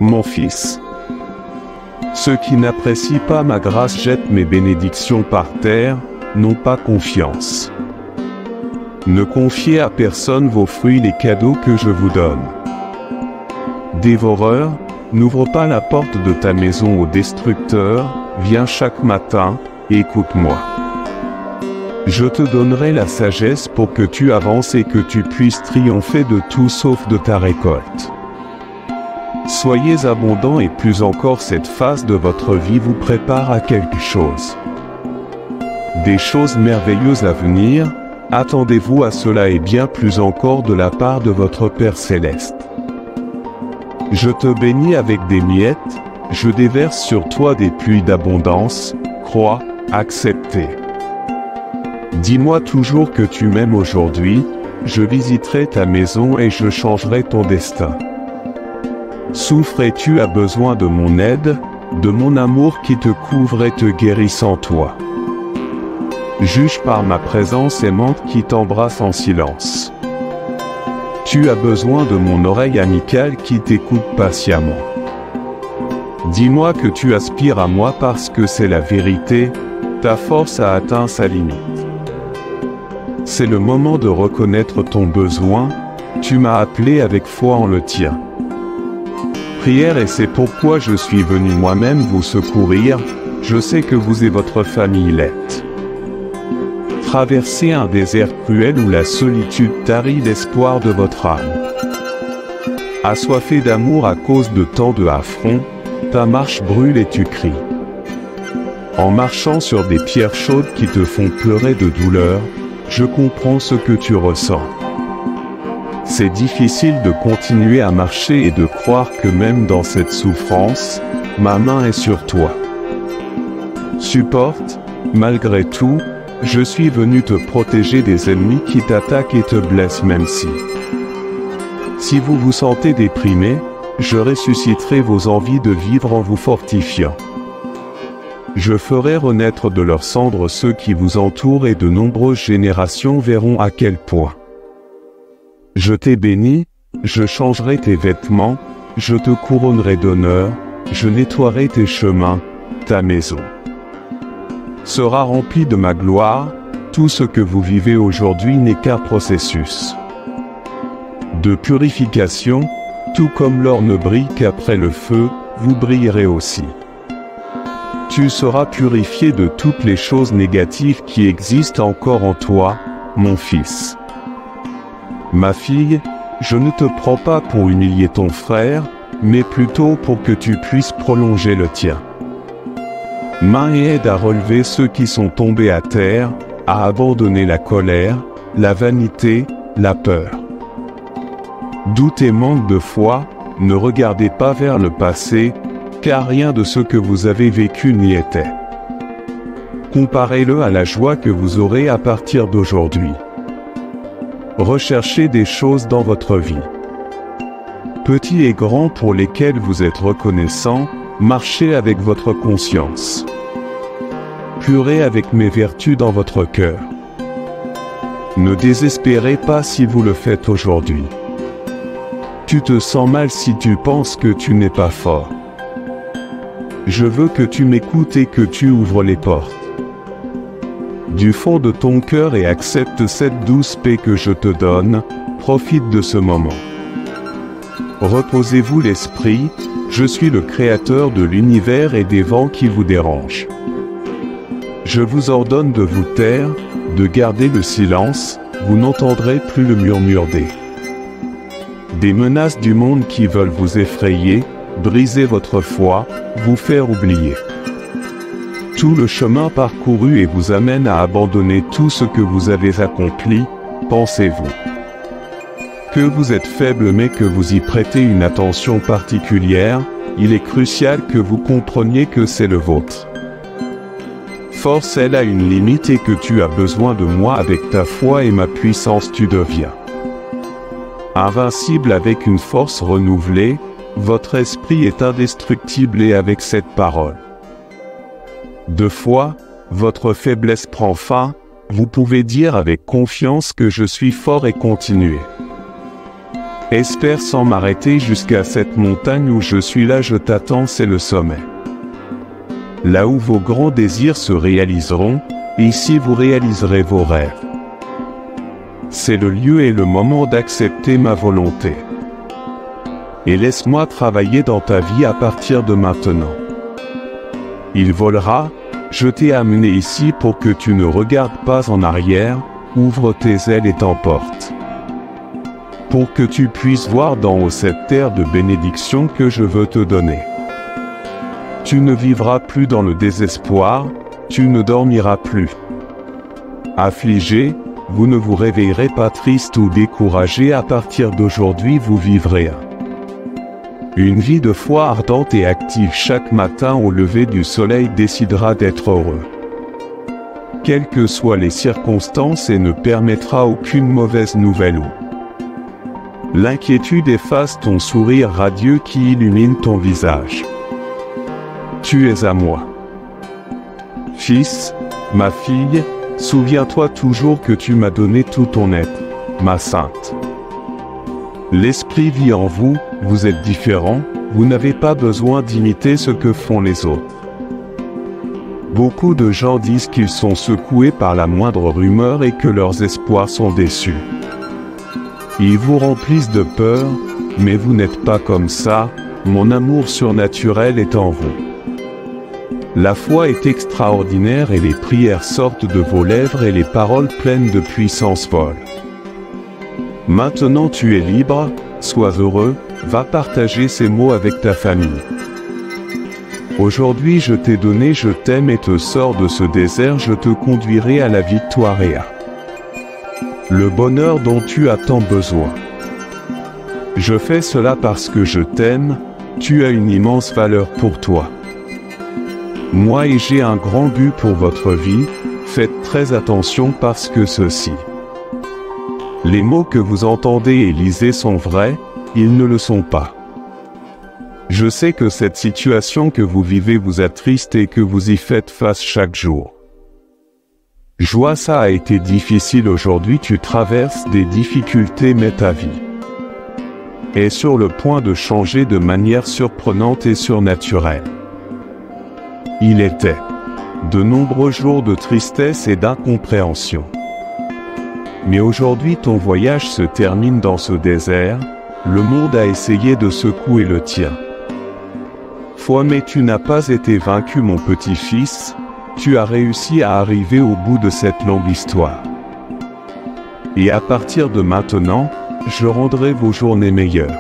mon fils. Ceux qui n'apprécient pas ma grâce jettent mes bénédictions par terre, n'ont pas confiance. Ne confiez à personne vos fruits, les cadeaux que je vous donne. Dévoreur, n'ouvre pas la porte de ta maison au destructeur, viens chaque matin, et écoute-moi. Je te donnerai la sagesse pour que tu avances et que tu puisses triompher de tout sauf de ta récolte. Soyez abondants et plus encore cette phase de votre vie vous prépare à quelque chose. Des choses merveilleuses à venir, attendez-vous à cela et bien plus encore de la part de votre Père Céleste. Je te bénis avec des miettes, je déverse sur toi des pluies d'abondance, crois, acceptez. Dis-moi toujours que tu m'aimes aujourd'hui, je visiterai ta maison et je changerai ton destin. Souffres et tu as besoin de mon aide, de mon amour qui te couvre et te guérit sans toi. Juge par ma présence aimante qui t'embrasse en silence. Tu as besoin de mon oreille amicale qui t'écoute patiemment. Dis-moi que tu aspires à moi parce que c'est la vérité, ta force a atteint sa limite. C'est le moment de reconnaître ton besoin, tu m'as appelé avec foi en le tien. Prière et c'est pourquoi je suis venu moi-même vous secourir, je sais que vous et votre famille l'êtes. Traversez un désert cruel où la solitude tarit l'espoir de votre âme. Assoiffé d'amour à cause de tant de affronts, ta marche brûle et tu cries. En marchant sur des pierres chaudes qui te font pleurer de douleur, je comprends ce que tu ressens. C'est difficile de continuer à marcher et de croire que même dans cette souffrance, ma main est sur toi. Supporte, malgré tout, je suis venu te protéger des ennemis qui t'attaquent et te blessent même si. Si vous vous sentez déprimé, je ressusciterai vos envies de vivre en vous fortifiant. Je ferai renaître de leurs cendres ceux qui vous entourent et de nombreuses générations verront à quel point. Je t'ai béni, je changerai tes vêtements, je te couronnerai d'honneur, je nettoierai tes chemins, ta maison sera remplie de ma gloire, tout ce que vous vivez aujourd'hui n'est qu'un processus de purification, tout comme l'or ne brille qu'après le feu, vous brillerez aussi. Tu seras purifié de toutes les choses négatives qui existent encore en toi, mon fils. Ma fille, je ne te prends pas pour humilier ton frère, mais plutôt pour que tu puisses prolonger le tien. Main et aide à relever ceux qui sont tombés à terre, à abandonner la colère, la vanité, la peur. Doute et manque de foi, ne regardez pas vers le passé, car rien de ce que vous avez vécu n'y était. Comparez-le à la joie que vous aurez à partir d'aujourd'hui. Recherchez des choses dans votre vie, petits et grands pour lesquels vous êtes reconnaissant, marchez avec votre conscience. Purez avec mes vertus dans votre cœur. Ne désespérez pas si vous le faites aujourd'hui. Tu te sens mal si tu penses que tu n'es pas fort. Je veux que tu m'écoutes et que tu ouvres les portes du fond de ton cœur et accepte cette douce paix que je te donne, profite de ce moment. Reposez-vous l'esprit, je suis le créateur de l'univers et des vents qui vous dérangent. Je vous ordonne de vous taire, de garder le silence, vous n'entendrez plus le murmure des menaces du monde qui veulent vous effrayer, briser votre foi, vous faire oublier tout le chemin parcouru et vous amène à abandonner tout ce que vous avez accompli, pensez-vous que vous êtes faible mais que vous y prêtez une attention particulière, il est crucial que vous compreniez que c'est le vôtre. Force elle a une limite et que tu as besoin de moi avec ta foi et ma puissance tu deviens invincible avec une force renouvelée, votre esprit est indestructible et avec cette parole de foi, votre faiblesse prend fin, vous pouvez dire avec confiance que je suis fort et continuer. Espère sans m'arrêter jusqu'à cette montagne où je suis là, je t'attends, c'est le sommet. Là où vos grands désirs se réaliseront, ici vous réaliserez vos rêves. C'est le lieu et le moment d'accepter ma volonté. Et laisse-moi travailler dans ta vie à partir de maintenant. Il volera, je t'ai amené ici pour que tu ne regardes pas en arrière, ouvre tes ailes et t'emporte. Pour que tu puisses voir d'en haut cette terre de bénédiction que je veux te donner. Tu ne vivras plus dans le désespoir, tu ne dormiras plus. Affligé, vous ne vous réveillerez pas triste ou découragé, à partir d'aujourd'hui vous vivrez une vie de foi ardente et active. Chaque matin au lever du soleil décidera d'être heureux. Quelles que soient les circonstances, et ne permettra aucune mauvaise nouvelle ou l'inquiétude efface ton sourire radieux qui illumine ton visage. Tu es à moi. Fils, ma fille, souviens-toi toujours que tu m'as donné tout ton être, ma sainte. L'Esprit vit en vous, vous êtes différents, vous n'avez pas besoin d'imiter ce que font les autres. Beaucoup de gens disent qu'ils sont secoués par la moindre rumeur et que leurs espoirs sont déçus. Ils vous remplissent de peur, mais vous n'êtes pas comme ça, mon amour surnaturel est en vous. La foi est extraordinaire et les prières sortent de vos lèvres et les paroles pleines de puissance folle. Maintenant tu es libre, sois heureux, va partager ces mots avec ta famille. Aujourd'hui je t'ai donné, je t'aime et te sors de ce désert, je te conduirai à la victoire et à le bonheur dont tu as tant besoin. Je fais cela parce que je t'aime, tu as une immense valeur pour toi. Moi et j'ai un grand but pour votre vie, faites très attention parce que ceci. Les mots que vous entendez et lisez sont vrais, ils ne le sont pas. Je sais que cette situation que vous vivez vous attriste et que vous y faites face chaque jour. Joie, ça a été difficile aujourd'hui, tu traverses des difficultés mais ta vie est sur le point de changer de manière surprenante et surnaturelle. Il était de nombreux jours de tristesse et d'incompréhension. Mais aujourd'hui ton voyage se termine dans ce désert, le monde a essayé de secouer le tien. Foi, mais tu n'as pas été vaincu mon petit-fils, tu as réussi à arriver au bout de cette longue histoire. Et à partir de maintenant, je rendrai vos journées meilleures.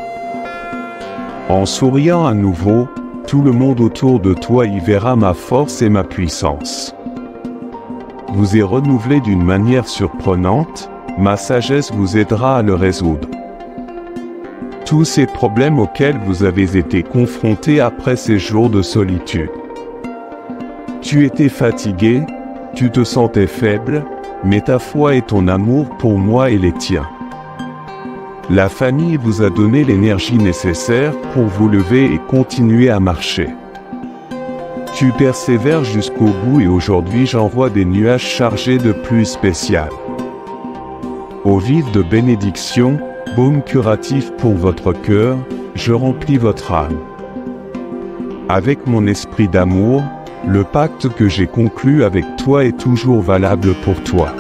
En souriant à nouveau, tout le monde autour de toi y verra ma force et ma puissance. Vous êtes renouvelé d'une manière surprenante, ma sagesse vous aidera à le résoudre. Tous ces problèmes auxquels vous avez été confrontés après ces jours de solitude. Tu étais fatigué, tu te sentais faible, mais ta foi et ton amour pour moi et les tiens. La famille vous a donné l'énergie nécessaire pour vous lever et continuer à marcher. Tu persévères jusqu'au bout et aujourd'hui j'envoie des nuages chargés de pluie spéciale. Eau vive de bénédiction, baume curatif pour votre cœur, je remplis votre âme. Avec mon esprit d'amour, le pacte que j'ai conclu avec toi est toujours valable pour toi.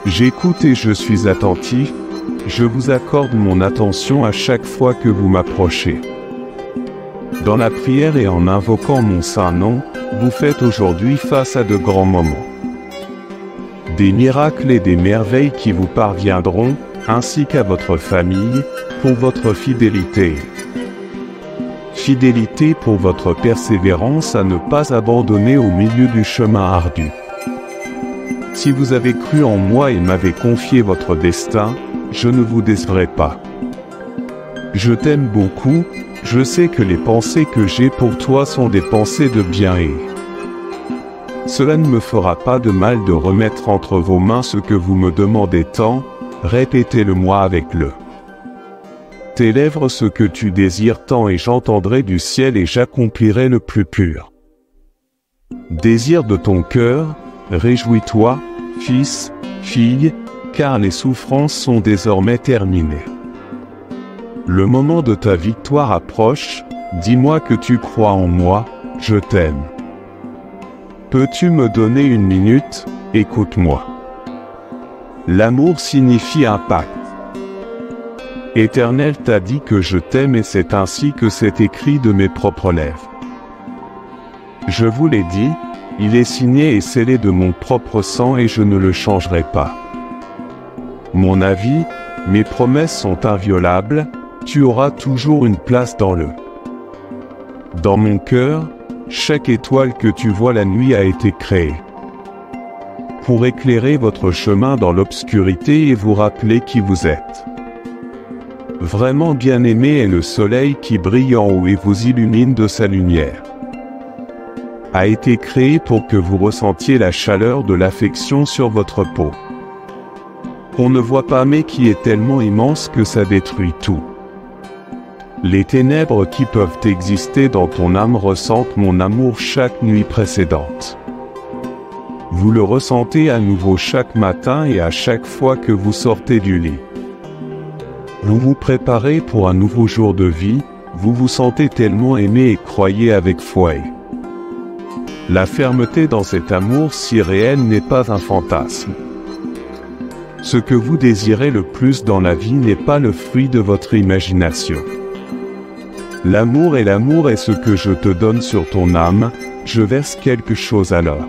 J'écoute et je suis attentif, je vous accorde mon attention à chaque fois que vous m'approchez. Dans la prière et en invoquant mon saint nom, vous faites aujourd'hui face à de grands moments. Des miracles et des merveilles qui vous parviendront, ainsi qu'à votre famille, pour votre fidélité. Fidélité pour votre persévérance à ne pas abandonner au milieu du chemin ardu. Si vous avez cru en moi et m'avez confié votre destin, je ne vous décevrai pas. Je t'aime beaucoup, je sais que les pensées que j'ai pour toi sont des pensées de bien et cela ne me fera pas de mal de remettre entre vos mains ce que vous me demandez tant, répétez-le-moi avec tes lèvres ce que tu désires tant et j'entendrai du ciel et j'accomplirai le plus pur désir de ton cœur, réjouis-toi, fils, fille, car les souffrances sont désormais terminées. Le moment de ta victoire approche, dis-moi que tu crois en moi, je t'aime. Peux-tu me donner une minute? Écoute-moi. L'amour signifie un pacte. Éternel t'a dit que je t'aime et c'est ainsi que c'est écrit de mes propres lèvres. Je vous l'ai dit, il est signé et scellé de mon propre sang et je ne le changerai pas. Mon avis, mes promesses sont inviolables, tu auras toujours une place dans mon cœur, chaque étoile que tu vois la nuit a été créée pour éclairer votre chemin dans l'obscurité et vous rappeler qui vous êtes. Vraiment bien-aimé est le soleil qui brille en haut et vous illumine de sa lumière. A été créé pour que vous ressentiez la chaleur de l'affection sur votre peau. Qu'on ne voit pas mais qui est tellement immense que ça détruit tout. Les ténèbres qui peuvent exister dans ton âme ressentent mon amour chaque nuit précédente. Vous le ressentez à nouveau chaque matin et à chaque fois que vous sortez du lit. Vous vous préparez pour un nouveau jour de vie, vous vous sentez tellement aimé et croyez avec foi. La fermeté dans cet amour si réel n'est pas un fantasme. Ce que vous désirez le plus dans la vie n'est pas le fruit de votre imagination. L'amour est ce que je te donne sur ton âme, je verse quelque chose alors.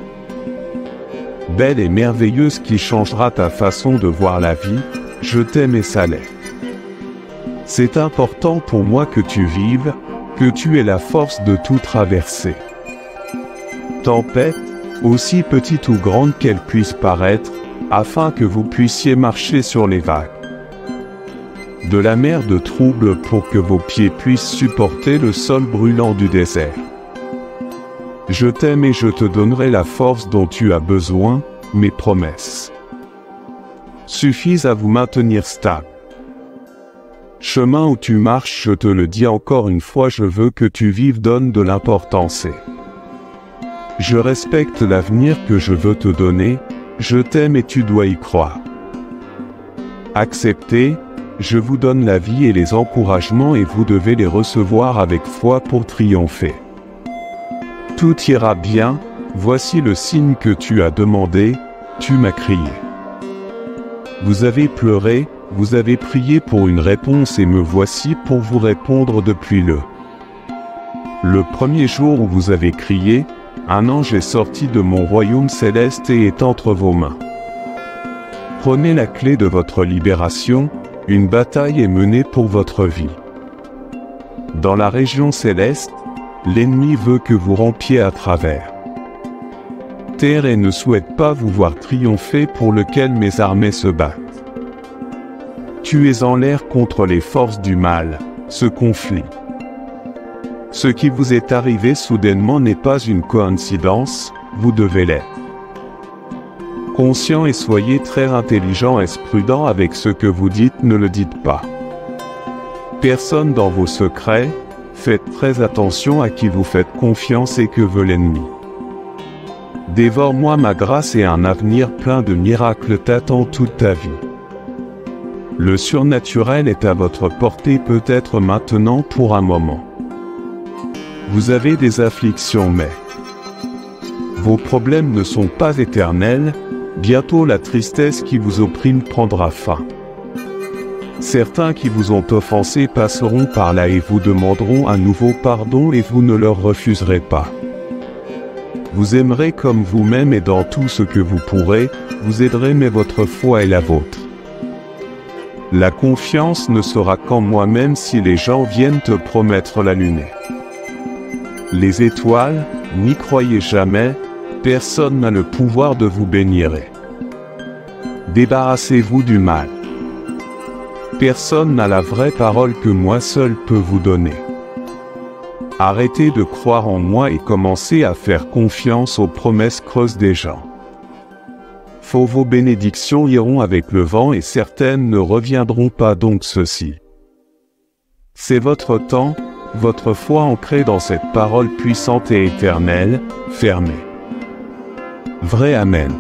Belle et merveilleuse qui changera ta façon de voir la vie, je t'aime et ça l'est. C'est important pour moi que tu vives, que tu aies la force de tout traverser. Tempête, aussi petite ou grande qu'elle puisse paraître, afin que vous puissiez marcher sur les vagues. De la mer de trouble pour que vos pieds puissent supporter le sol brûlant du désert. Je t'aime et je te donnerai la force dont tu as besoin, mes promesses suffisent à vous maintenir stable. Chemin où tu marches, je te le dis encore une fois, je veux que tu vives, donne de l'importance. Je respecte l'avenir que je veux te donner, je t'aime et tu dois y croire. Acceptez, je vous donne la vie et les encouragements et vous devez les recevoir avec foi pour triompher. Tout ira bien, voici le signe que tu as demandé, tu m'as crié. Vous avez pleuré, vous avez prié pour une réponse et me voici pour vous répondre depuis le premier jour où vous avez crié, un ange est sorti de mon royaume céleste et est entre vos mains. Prenez la clé de votre libération, une bataille est menée pour votre vie. Dans la région céleste, l'ennemi veut que vous rampiez à travers terre et ne souhaite pas vous voir triompher, pour lequel mes armées se battent. Tu es en l'air contre les forces du mal, ce conflit. Ce qui vous est arrivé soudainement n'est pas une coïncidence, vous devez l'être. Conscient et soyez très intelligent et prudent avec ce que vous dites, ne le dites pas. Personne dans vos secrets, faites très attention à qui vous faites confiance et que veut l'ennemi. Dévore-moi ma grâce et un avenir plein de miracles t'attend toute ta vie. Le surnaturel est à votre portée peut-être maintenant pour un moment. Vous avez des afflictions mais vos problèmes ne sont pas éternels, bientôt la tristesse qui vous opprime prendra fin. Certains qui vous ont offensé passeront par là et vous demanderont un nouveau pardon et vous ne leur refuserez pas. Vous aimerez comme vous-même et dans tout ce que vous pourrez, vous aiderez mais votre foi est la vôtre. La confiance ne sera qu'en moi-même si les gens viennent te promettre la lune. Les étoiles, n'y croyez jamais, personne n'a le pouvoir de vous bénir. Débarrassez-vous du mal. Personne n'a la vraie parole que moi seul peux vous donner. Arrêtez de croire en moi et commencez à faire confiance aux promesses creuses des gens. Vos bénédictions iront avec le vent et certaines ne reviendront pas, donc ceci. C'est votre temps, votre foi ancrée dans cette parole puissante et éternelle, fermée. Vrai Amen.